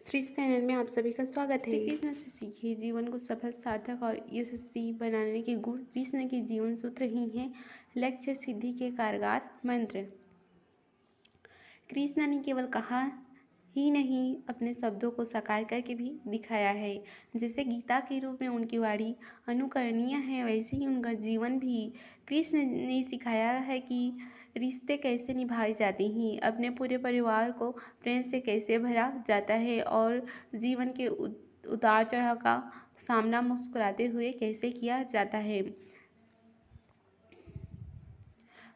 Shri channel में आप सभी का स्वागत है। कृष्ण से सीखिए जीवन को सफल, सार्थक और यशस्वी बनाने के गुण। कृष्ण के जीवन सूत्र ही हैं लक्ष्य सिद्धि के कारगर मंत्र। कृष्ण ने केवल कहा ही नहीं, अपने शब्दों को साकार करके भी दिखाया है। जैसे गीता के रूप में उनकी वाणी अनुकरणीय है, वैसे ही उनका जीवन भी। कृष्ण ने सिखाया है कि रिश्ते कैसे निभाए जाते हैं, अपने पूरे परिवार को प्रेम से कैसे भरा जाता है और जीवन के उतार चढ़ाव का सामना मुस्कुराते हुए कैसे किया जाता है।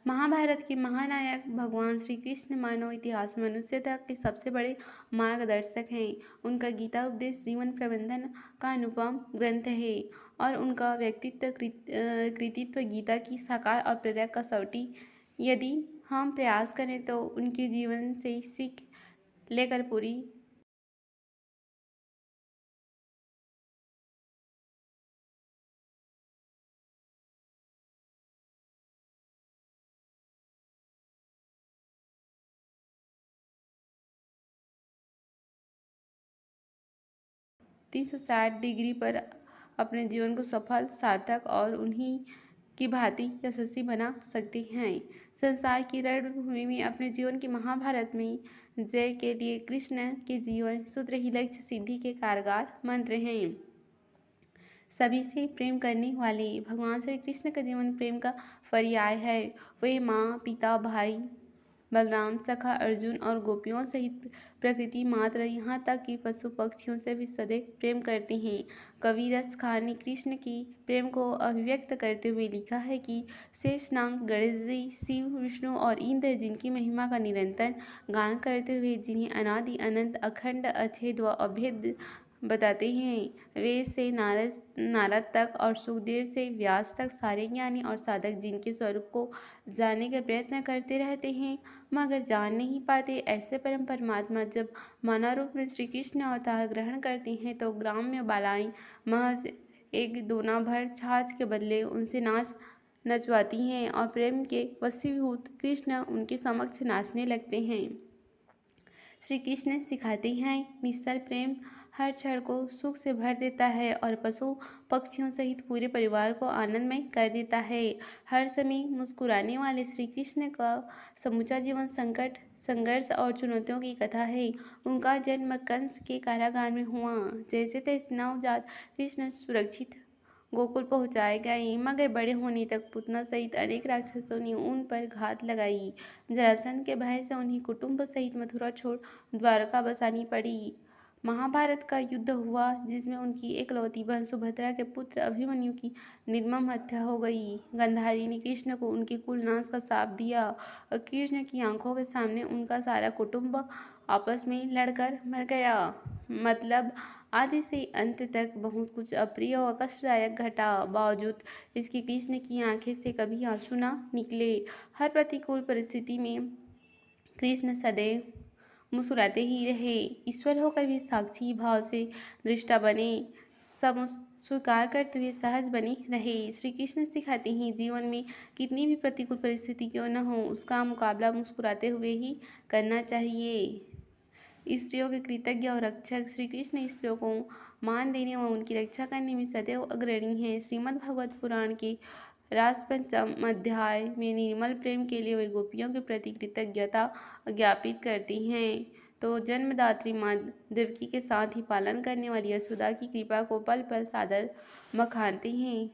महाभारत के महानायक भगवान श्री कृष्ण मानव इतिहास मनुष्यता के सबसे बड़े मार्गदर्शक हैं। उनका गीता उपदेश जीवन प्रबंधन का अनुपम ग्रंथ है और उनका व्यक्तित्व कृतित्व गीता की साकार और प्रेरक कसौटी। यदि हम प्रयास करें तो उनके जीवन से सीख लेकर पूरी 360 डिग्री पर अपने जीवन को सफल, सार्थक और उन्हीं की भांति यशस्वी बना सकते हैं। संसार की रणभूमि में अपने जीवन के महाभारत में जय के लिए कृष्ण के जीवन सूत्र ही लक्ष्य सिद्धि के कारगर मंत्र हैं। सभी से प्रेम करने वाले भगवान श्री कृष्ण का जीवन प्रेम का पर्याय है। वे माँ, पिता, भाई बलराम, सखा अर्जुन और गोपियों सहित प्रकृति मात्र, यहाँ तक कि पशु पक्षियों से भी सदैव प्रेम करते हैं। कवि रस खान ने कृष्ण की प्रेम को अभिव्यक्त करते हुए लिखा है कि शेषनाग, गणेश जी, शिव, विष्णु और इंद्र जिनकी महिमा का निरंतर गान करते हुए जिन्हें अनादि अनंत अखंड अछेद व अभेद बताते हैं, वे से नारद तक और सुखदेव से व्यास तक सारे ज्ञानी और साधक जिनके स्वरूप को जानने का प्रयत्न करते रहते हैं मगर जान नहीं पाते। ऐसे परम परमात्मा जब मानव रूप में श्री कृष्ण अवतार ग्रहण करते हैं तो ग्राम्य बालाएं महज एक दोना भर छाछ के बदले उनसे नाच नचवाती हैं और प्रेम के वशीभूत कृष्ण उनके समक्ष नाचने लगते हैं। श्री कृष्ण सिखाते हैं निश्चल प्रेम हर क्षण को सुख से भर देता है और पशु पक्षियों सहित पूरे परिवार को आनंदमय कर देता है। हर समय मुस्कुराने वाले श्री कृष्ण का समूचा जीवन संकट, संघर्ष और चुनौतियों की कथा है। उनका जन्म कंस के कारागार में हुआ। जैसे तैसे नवजात कृष्ण सुरक्षित गोकुल पहुंचाए गए मगर बड़े होने तक पूतना सहित अनेक राक्षसों ने उन पर घात लगाई। जरासंध के भय से उन्हें कुटुंब सहित मथुरा छोड़ द्वारका बसानी पड़ी। महाभारत का युद्ध हुआ जिसमें उनकी एकलौती बहन सुभद्रा के पुत्र अभिमन्यु की निर्मम हत्या हो गई। गंधारी ने कृष्ण को उनके कुलनाश का शाप दिया और कृष्ण की आंखों के सामने उनका सारा कुटुंब आपस में लड़कर मर गया। मतलब आदि से अंत तक बहुत कुछ अप्रिय और कष्टदायक घटा, बावजूद इसके कृष्ण की आंखें से कभी आंसू न निकले। हर प्रतिकूल परिस्थिति में कृष्ण सदैव मुस्कुराते ही रहे। ईश्वर होकर भी साक्षी भाव से दृष्टा बने, सब स्वीकार करते हुए सहज बने रहे। श्री कृष्ण सिखाते हैं जीवन में कितनी भी प्रतिकूल परिस्थिति क्यों न हो, उसका मुकाबला मुस्कुराते हुए ही करना चाहिए। स्त्रियों के कृतज्ञ और रक्षक श्री कृष्ण स्त्रियों को मान देने व उनकी रक्षा करने में सदैव अग्रणी हैं। श्रीमद् भागवत पुराण के राजपंचम अध्याय में निर्मल प्रेम के लिए वे गोपियों के प्रति कृतज्ञता ज्ञापित करती हैं तो जन्मदात्री माँ देवकी के साथ ही पालन करने वाली यशोदा की कृपा को पल पल सादर बखानते हैं।